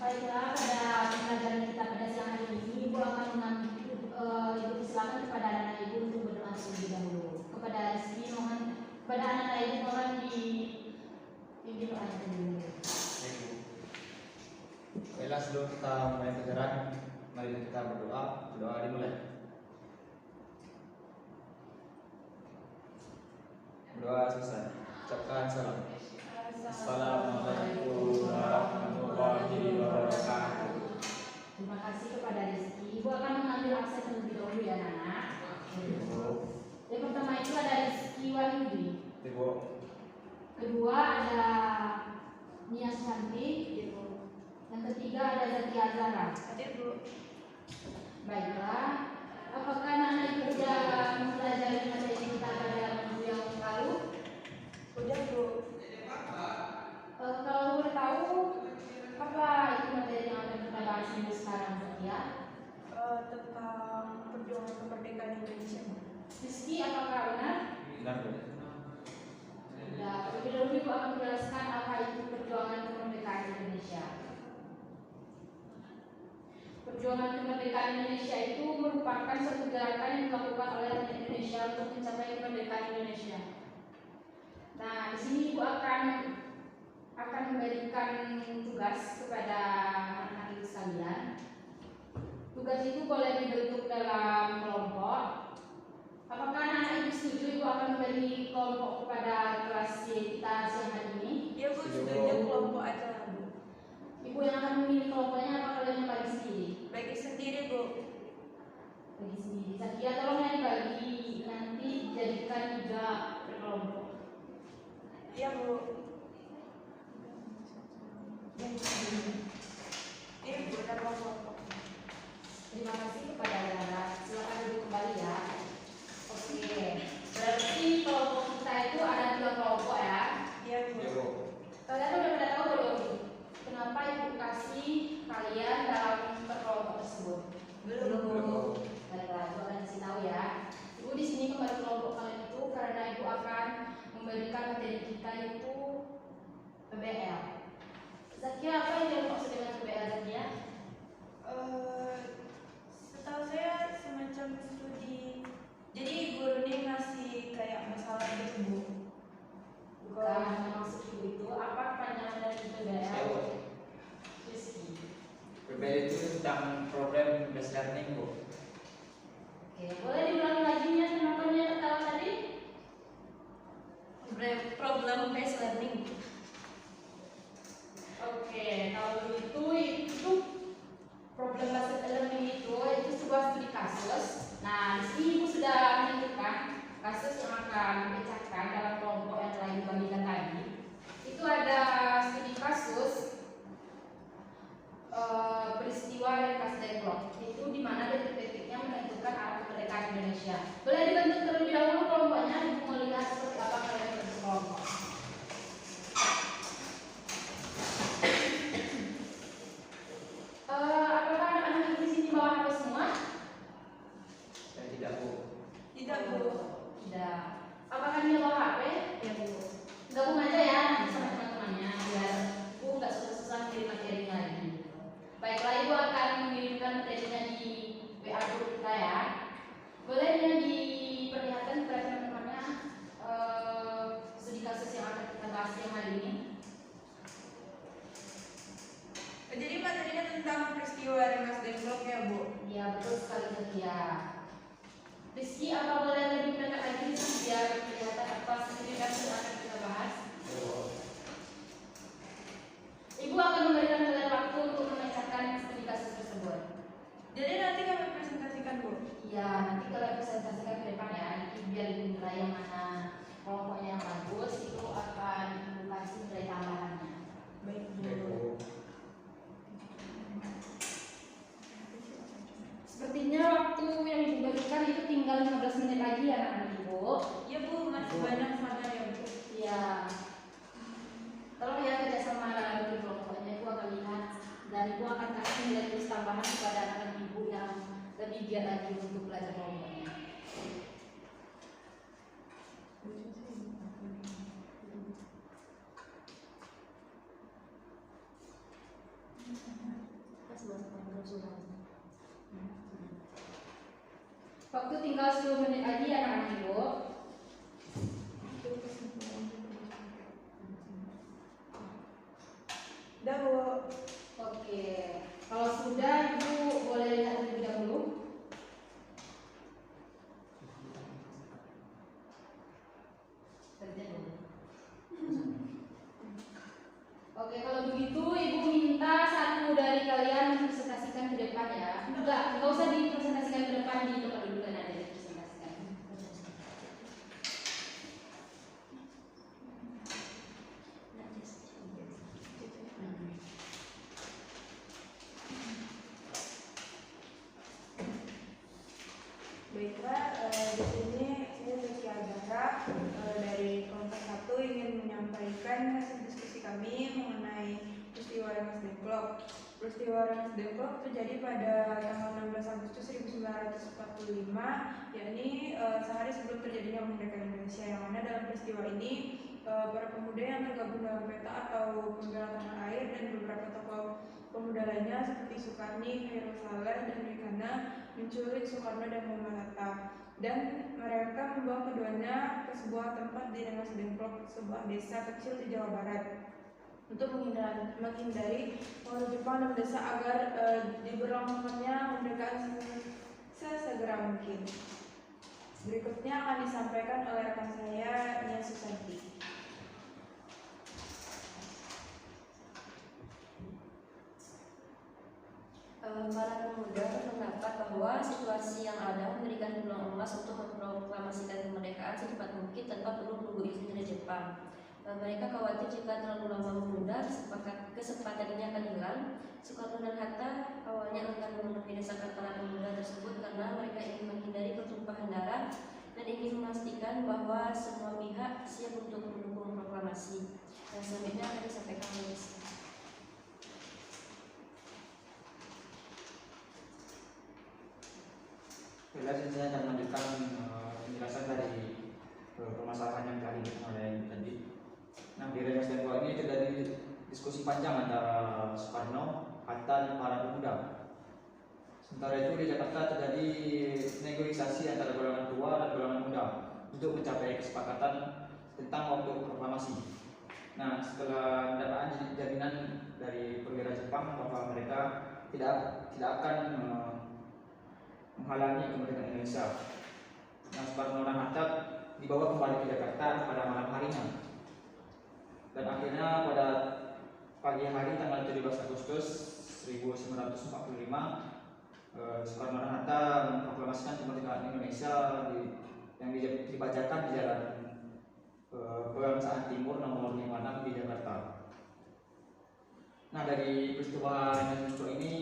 Baiklah, pada pembelajaran kita pada siang hari ini, Ibu akan mengambil Ibu silakan kepada anak Ibu untuk berdoa terlebih dahulu. Kepada Rizky mohon, kepada anak Ibu mohon dipimpin doanya dulu. Baiklah, sebelum kita mulai pelajaran, mari kita berdoa. Doa dimulai. Berdoa selesai. Ucapkan salam. Assalamualaikum warahmatullahi wabarakatuh. Terima kasih kepada Rizky. Ibu akan mengambil absen terlebih dahulu ya, anak. Yang pertama itu ada Rizky Wahyudi. Ibu. Kedua ada Nia Suhanti. Yang ketiga ada Zaki Azara. Baiklah, apakah anak ibu sudah mempelajari materi kita pada minggu yang lalu? Udah, Bu. Kalau boleh tahu, apa itu materi yang akan kita bahas minggu sekarang, ya? Tentang perjuangan kemerdekaan Indonesia. Rizky, apakah benar? Benar, Bu. Ya, terlebih dahulu Ibu akan menjelaskan apa itu perjuangan kemerdekaan Indonesia. Perjuangan kemerdekaan Indonesia itu merupakan suatu gerakan yang dilakukan oleh rakyat Indonesia untuk mencapai kemerdekaan Indonesia. Nah, di sini Ibu akan memberikan tugas kepada anak-anak Ibu sekalian. Tugas itu boleh dibentuk dalam kelompok. Apakah anak-anak Ibu setuju Ibu akan memberi kelompok kepada kelas Y kita siang hari ini? Ya, Bu, setuju kelompok aja, Bu. Ibu yang akan memilih kelompoknya apa kalian yang bagi sendiri? Bagi sendiri, Bu. Bagi sendiri. Sakia tolong yang dibagi, nanti jadikan 3 per kelompok. Iya, Bu. Ini Bu, ada kelompok. Terima kasih kepada Zara. Silakan duduk kembali ya. Oke. Berarti kelompok kita itu ada 3 kelompok ya. Iya, Bu. Kalian udah pada tahu belum? Kenapa Ibu kasih kalian dalam kelompok tersebut? Belum. Baiklah, Ibu akan kasih tahu ya. Ibu di sini kembali kelompok kalian itu karena Ibu akan memberikan materi kita itu PBL. Zakia, apa yang dimaksud dengan PBL, Zakia? Setahu saya semacam studi. Jadi guru ini ngasih kayak masalah gitu, Bu. Bukan, maksud Ibu itu apa kepanjangan dari PBL? Rizky. PBL itu tentang problem based learning, Bu. Oke, boleh diulangi lagi ya kenapanya ketawa tadi? Problem based learning. Oke, kalau begitu itu problem based learning itu sebuah studi kasus. Nah, di sini Ibu sudah menentukan kasus yang akan dipecahkan dalam kelompok yang telah dibagikan tadi. Itu ada studi kasus peristiwa dari Kasdeglok. Itu di mana detik-detiknya menentukan arah kemerdekaan Indonesia. Boleh dibentuk terlebih dahulu kelompoknya, Ibu melihat seperti apa kalian bentuk kelompok. Apakah anak-anak Ibu di sini bawa HP semua? Saya tidak, Bu. Tidak, Bu. Tidak. Apakah dia bawa HP? Ya, Bu. Gabung aja ya nanti sama teman-temannya biar Ibu nggak susah-susah kirim materi lagi. Baiklah, Ibu akan mengirimkan materinya di WA group kita ya. Boleh ya diperlihatkan kepada teman-temannya studi kasus yang akan kita bahas yang hari ini. Jadi materinya tentang peristiwa Rengas Dengklok ya, Bu? Ya betul sekali Zakia. Rizky, apa boleh lebih pendek lagi biar kelihatan apa studi kasus yang akan kita bahas? Ibu akan memberikan kalian waktu untuk memecahkan studi kasus tersebut. Jadi nanti kami presentasikan, Bu? Iya, nanti kalian presentasikan ke depan ya. Nanti biar Ibu nilai yang mana kelompoknya yang bagus itu akan Ibu kasih nilai tambahannya. Baik, Baik, Bu. Bu. Sepertinya waktu yang Ibu berikan itu tinggal 15 menit lagi ya anak-anak Ibu. Ya, Bu, masih banyak sabar ya, Bu. Iya. Tolong ya kerjasama dalam bikin kelompoknya. Ibu akan lihat dan Ibu akan kasih nilai tulis tambahan kepada anak-anak Ibu yang lebih giat lagi untuk belajar kelompoknya. Waktu tinggal 10 menit lagi anak-anak ibu. Udah Bu. Oke, kalau sudah ibu boleh lihat terlebih dahulu. Oke, kalau begitu ibu minta satu dari kalian presentasikan ke depan ya. Enggak usah dipresentasikan ke depan, di tempat duduk kan ada dipresentasikan. Baiklah, di sini saya Rizky Agara dari kelompok 1 ingin menyampaikan hasil diskusi kami mengenai peristiwa Rengas Dengklok. Peristiwa Rengas Dengklok terjadi pada tanggal 16 Agustus 1945, yakni sehari sebelum terjadinya kemerdekaan Indonesia, yang mana dalam peristiwa ini para pemuda yang tergabung dalam peta atau pembela tanah air dan beberapa tokoh pemuda lainnya seperti Soekarni, Khairul Saleh, dan Rikana menculik Soekarno dan Muhammad Hatta, dan mereka membawa keduanya ke sebuah tempat di Rengas Dengklok, sebuah desa kecil di Jawa Barat, untuk menghindari pengaruh Jepang dan mendesak agar diberlakukannya kemerdekaan sesegera mungkin. Berikutnya akan disampaikan oleh rekan saya, Nia Susanti. Para pemuda berpendapat bahwa situasi yang ada memberikan peluang emas untuk memproklamasikan kemerdekaan secepat mungkin tanpa perlu menunggu izin dari Jepang. Mereka khawatir jika terlalu lama menunda, kesempatan ini akan hilang. Soekarno dan Hatta awalnya akan memenuhi desakan para pemuda tersebut karena mereka ingin menghindari pertumpahan darah dan ingin memastikan bahwa semua pihak siap untuk mendukung proklamasi. Dan selanjutnya akan disampaikan oleh Rizky. Saya akan melanjutkan penjelasan dari permasalahan yang tadi tadi. Nah, di Rengas Dengklok ini terjadi diskusi panjang antara Soekarno, Hatta, dan para pemuda. Sementara itu di Jakarta terjadi negosiasi antara golongan tua dan golongan muda untuk mencapai kesepakatan tentang waktu proklamasi. Nah, setelah mendapatkan jaminan dari perwira Jepang bahwa mereka tidak akan menghalangi kemerdekaan Indonesia, nah, Soekarno dan Hatta dibawa kembali ke Jakarta pada malam harinya, dan akhirnya pada pagi hari tanggal 17 Agustus 1945 Soekarno dan Hatta memproklamasikan kemerdekaan Indonesia yang dibacakan di Jalan Pegangsaan Timur nomor 56 di Jakarta. Nah, dari peristiwa Rengas Dengklok ini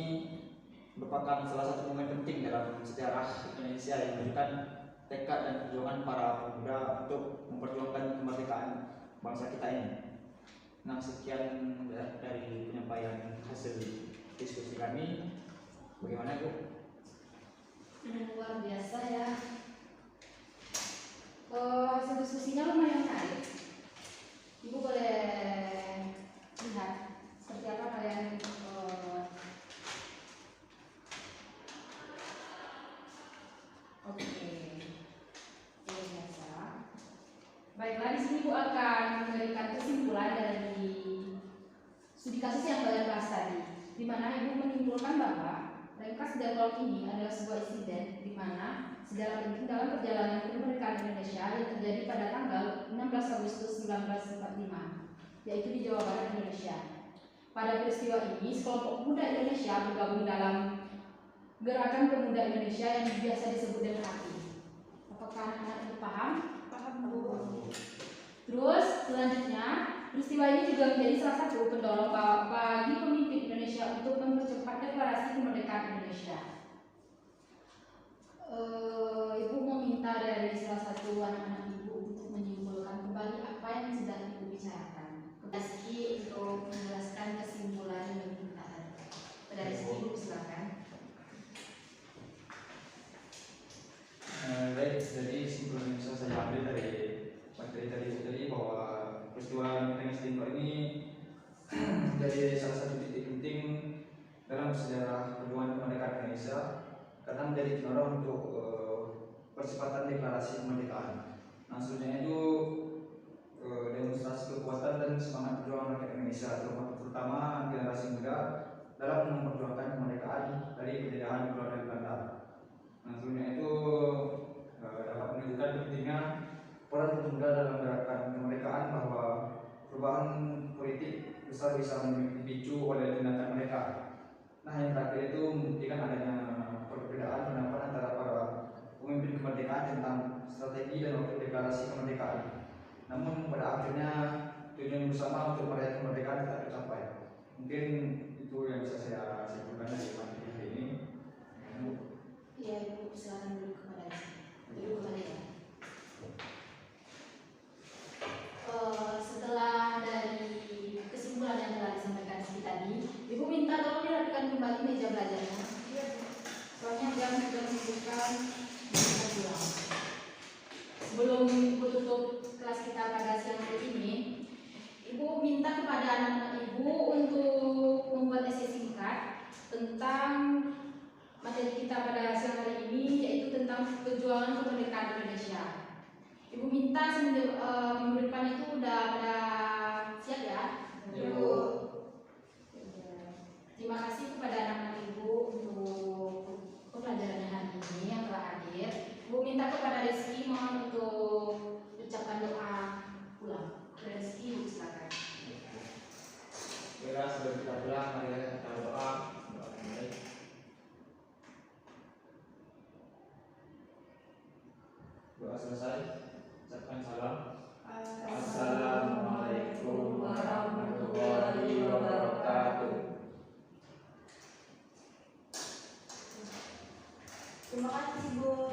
merupakan salah satu momen penting dalam sejarah Indonesia yang menunjukkan tekad dan perjuangan para pemuda untuk memperjuangkan kemerdekaan bangsa kita ini. Nah, sekian dari penyampaian hasil diskusi kami. Bagaimana, Bu? Luar biasa ya. Hasil diskusinya lumayan menarik. Ibu boleh lihat seperti apa kalian Oke, luar biasa. Baiklah, di sini Bu akan memberikan kesimpulan dari studi kasus yang kalian bahas tadi, di mana Ibu menyimpulkan bahwa Rengas Dengklok ini adalah sebuah insiden di mana sejarah penting dalam perjalanan kemerdekaan Indonesia yang terjadi pada tanggal 16 Agustus 1945, yaitu di Jawa Barat, Indonesia. Pada peristiwa ini, sekelompok pemuda Indonesia bergabung dalam Gerakan Pemuda Indonesia yang biasa disebut dengan API. Apakah anak-anak itu paham? Paham, Bu. Terus selanjutnya, peristiwa ini juga menjadi salah satu pendorong bagi pemimpin Indonesia untuk mempercepat deklarasi kemerdekaan Indonesia. Ibu meminta dari salah satu anak-anak Ibu untuk menyimpulkan kembali apa yang sudah Ibu bicarakan. Rizky untuk menjelaskan kesimpulan yang kita ada. Pada Rizky, Ibu silakan. Baik, jadi kesimpulan yang bisa saya ambil dari materi tadi bahwa peristiwa Rengas Dengklok ini menjadi salah satu titik penting dalam sejarah perjuangan Indonesia karena menjadi pendorong untuk percepatan deklarasi kemerdekaan. Nah, selanjutnya itu demonstrasi kekuatan dan semangat perjuangan rakyat Indonesia, terutama generasi muda dalam memperjuangkan kemerdekaan dari penjajahan kolonial Belanda. Nah, selanjutnya itu dapat menunjukkan pentingnya peran pemuda dalam gerakan kemerdekaan, bahwa perubahan politik besar bisa dipicu oleh tindakan mereka. Nah, yang terakhir itu membuktikan adanya perbedaan pendapat antara para pemimpin kemerdekaan tentang strategi dan waktu deklarasi kemerdekaan. Namun pada akhirnya tujuan bersama untuk merayakan kemerdekaan tidak tercapai. Mungkin itu yang bisa saya simpulkan dari materi hari ini. Iya, Ibu, silakan dulu kepada dulu kepada ya. Setelah dari kesimpulan yang telah disampaikan Siti tadi, Ibu minta tolong dirapikan kembali meja belajarnya. Iya, Bu. Soalnya jam sudah menunjukkan kita pulang. Sebelum Ibu tutup kelas kita pada siang hari ini, Ibu minta kepada anak-anak Ibu untuk membuat essay singkat tentang materi kita pada siang hari ini, yaitu tentang perjuangan kemerdekaan Indonesia. Ibu minta minggu depan itu udah pada siap ya? Ibu. Terima kasih kepada anak-anak Ibu untuk pembelajaran hari ini yang telah hadir. Ibu minta kepada Rizky mohon untuk ucapkan doa pulang. Rizky, Ibu silakan. Baiklah, sebelum kita pulang, mari kita doa. Doa selesai, ucapkan salam. Assalamualaikum warahmatullahi wabarakatuh. Terima kasih, Bu.